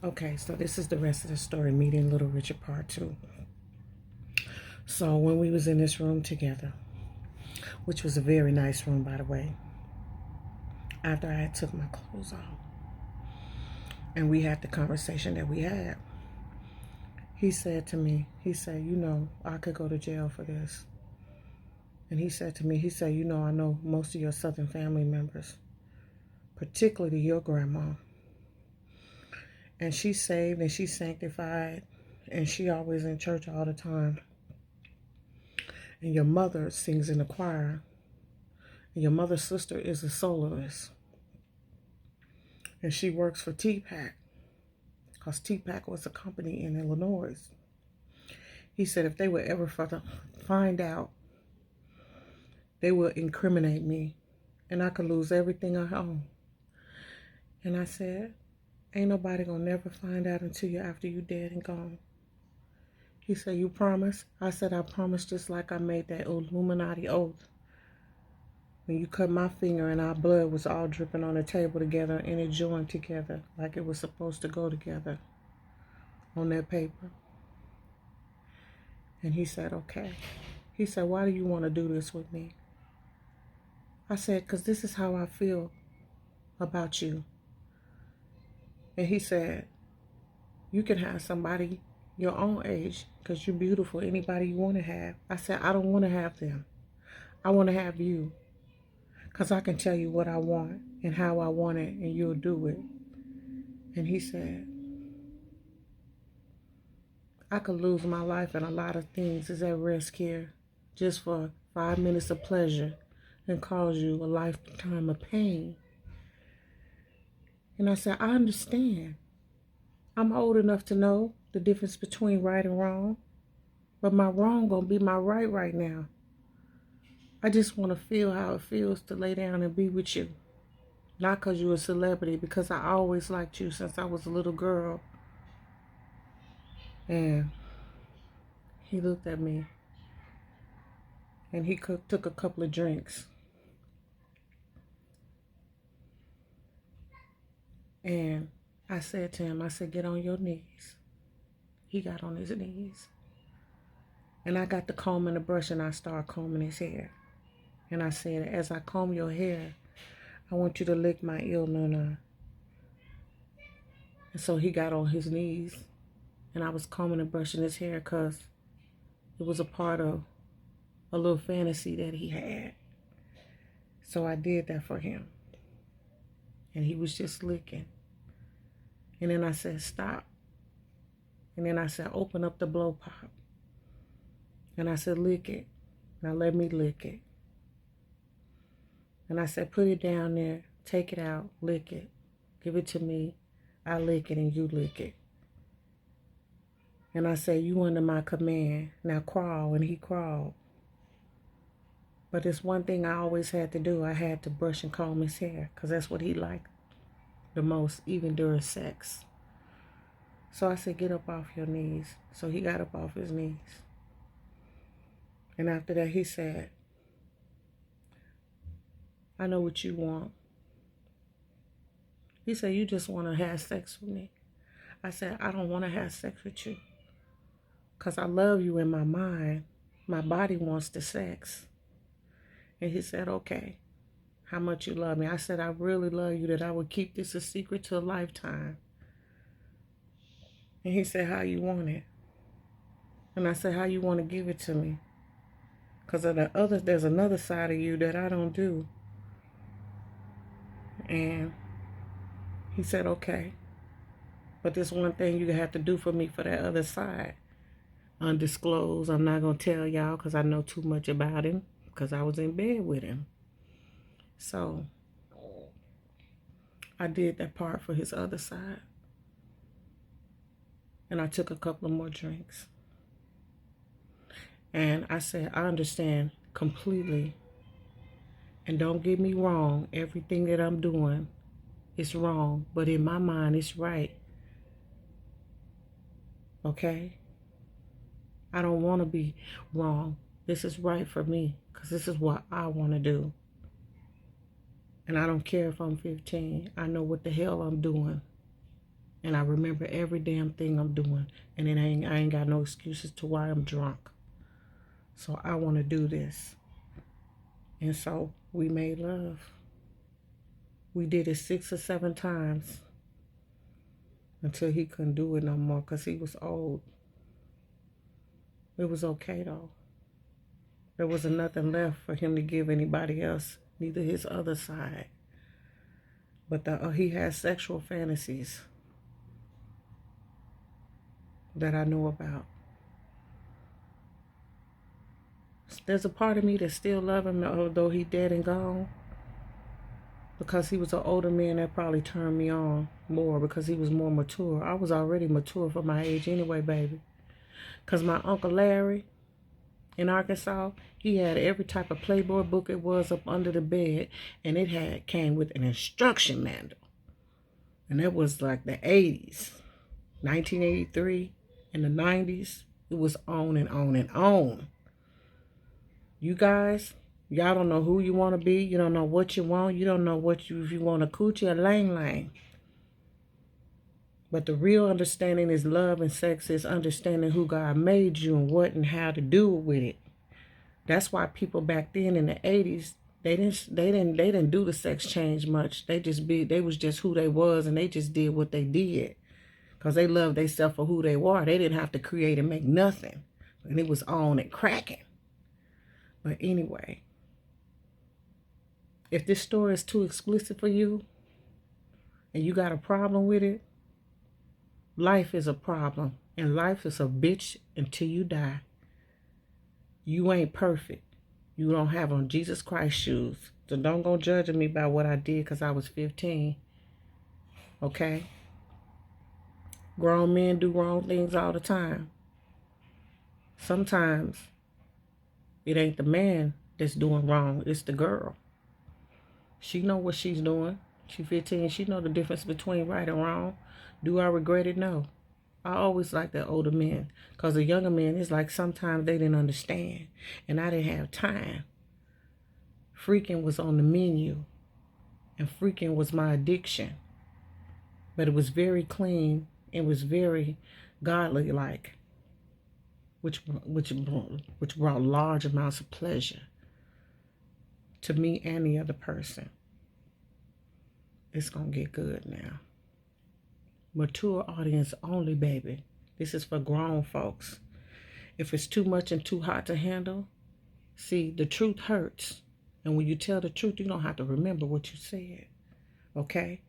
Okay, so this is the rest of the story, meeting Little Richard part 2. So when we was in this room together, which was a very nice room by the way, after I had took my clothes off and we had the conversation that we had, he said to me, he said, I could go to jail for this. And he said to me, he said, I know most of your Southern family members, particularly your grandma. And she's saved and she's sanctified and she always in church all the time. And your mother sings in the choir. And your mother's sister is a soloist. And she works for TPAC. Because TPAC was a company in Illinois. He said if they would ever find out, they would incriminate me. And I could lose everything I own. And I said, ain't nobody gonna never find out until you're after you dead and gone. He said, you promise? I said, I promise, just like I made that Illuminati oath. When you cut my finger and our blood was all dripping on the table together and it joined together like it was supposed to go together on that paper. And he said, okay. He said, why do you want to do this with me? I said, because this is how I feel about you. And he said, you can have somebody your own age because you're beautiful, anybody you want to have. I said, I don't want to have them. I want to have you because I can tell you what I want and how I want it and you'll do it. And he said, I could lose my life and a lot of things is at risk here just for 5 minutes of pleasure and cause you a lifetime of pain. And I said, I understand. I'm old enough to know the difference between right and wrong, but my wrong gonna be my right now. I just want to feel how it feels to lay down and be with you. Not because you're a celebrity, because I always liked you since I was a little girl. And he looked at me and he took a couple of drinks. And I said to him, I said, get on your knees. He got on his knees. And I got the comb and the brush and I started combing his hair. And I said, as I comb your hair, I want you to lick my ear nana. And so he got on his knees and I was combing and brushing his hair because it was a part of a little fantasy that he had. So I did that for him. And he was just licking. And then I said, stop. And then I said, open up the blow pop. And I said, lick it. Now let me lick it. And I said, put it down there, take it out, lick it. Give it to me. I lick it and you lick it. And I said, you under my command. Now crawl. And he crawled. But it's one thing I always had to do. I had to brush and comb his hair because that's what he liked the most, even during sex. So I said, get up off your knees. So he got up off his knees. And after that, he said, I know what you want. He said, you just want to have sex with me. I said, I don't want to have sex with you because I love you in my mind. My body wants the sex. And he said, okay, how much you love me? I said, I really love you that I would keep this a secret to a lifetime. And he said, how you want it? And I said, how you want to give it to me? Because there's another side of you that I don't do. And he said, okay. But there's one thing you have to do for me for that other side. Undisclosed. I'm not going to tell y'all because I know too much about him because I was in bed with him. So I did that part for his other side. And I took a couple of more drinks. And I said, I understand completely. And don't get me wrong, everything that I'm doing is wrong. But in my mind, it's right. Okay? I don't want to be wrong. This is right for me because this is what I want to do. And I don't care if I'm 15. I know what the hell I'm doing. And I remember every damn thing I'm doing. And I ain't got no excuses to why I'm drunk. So I want to do this. And so we made love. We did it 6 or 7 times until he couldn't do it no more because he was old. It was okay though. There wasn't nothing left for him to give anybody else, neither his other side. But he has sexual fantasies that I know about. There's a part of me that still love him, although he dead and gone. Because he was an older man, that probably turned me on more because he was more mature. I was already mature for my age anyway, baby. Because my Uncle Larry in Arkansas, he had every type of Playboy book it was up under the bed. And it came with an instruction manual. And that was like the 80s. 1983 and the 90s. It was on and on and on. You guys, y'all don't know who you want to be. You don't know what you want. You don't know if you want a coochie or lang. But the real understanding is love, and sex is understanding who God made you and what and how to do with it. That's why people back then in the 80s, they didn't do the sex change much. They was just who they was, and they just did what they did. Because they loved themselves for who they were. They didn't have to create and make nothing. And it was on and cracking. But anyway, if this story is too explicit for you and you got a problem with it, life is a problem. And life is a bitch until you die. You ain't perfect. You don't have on Jesus Christ shoes. So don't go judging me by what I did because I was 15. Okay? Grown men do wrong things all the time. Sometimes it ain't the man that's doing wrong. It's the girl. She know what she's doing. She 15. She know the difference between right and wrong. Do I regret it? No. I always like the older men. Because the younger men, it's like sometimes they didn't understand. And I didn't have time. Freaking was on the menu. And freaking was my addiction. But it was very clean. It was very godly-like. Which brought large amounts of pleasure to me and the other person. It's going to get good now. Mature audience only, baby. This is for grown folks. If it's too much and too hot to handle, see, the truth hurts. And when you tell the truth, you don't have to remember what you said. Okay?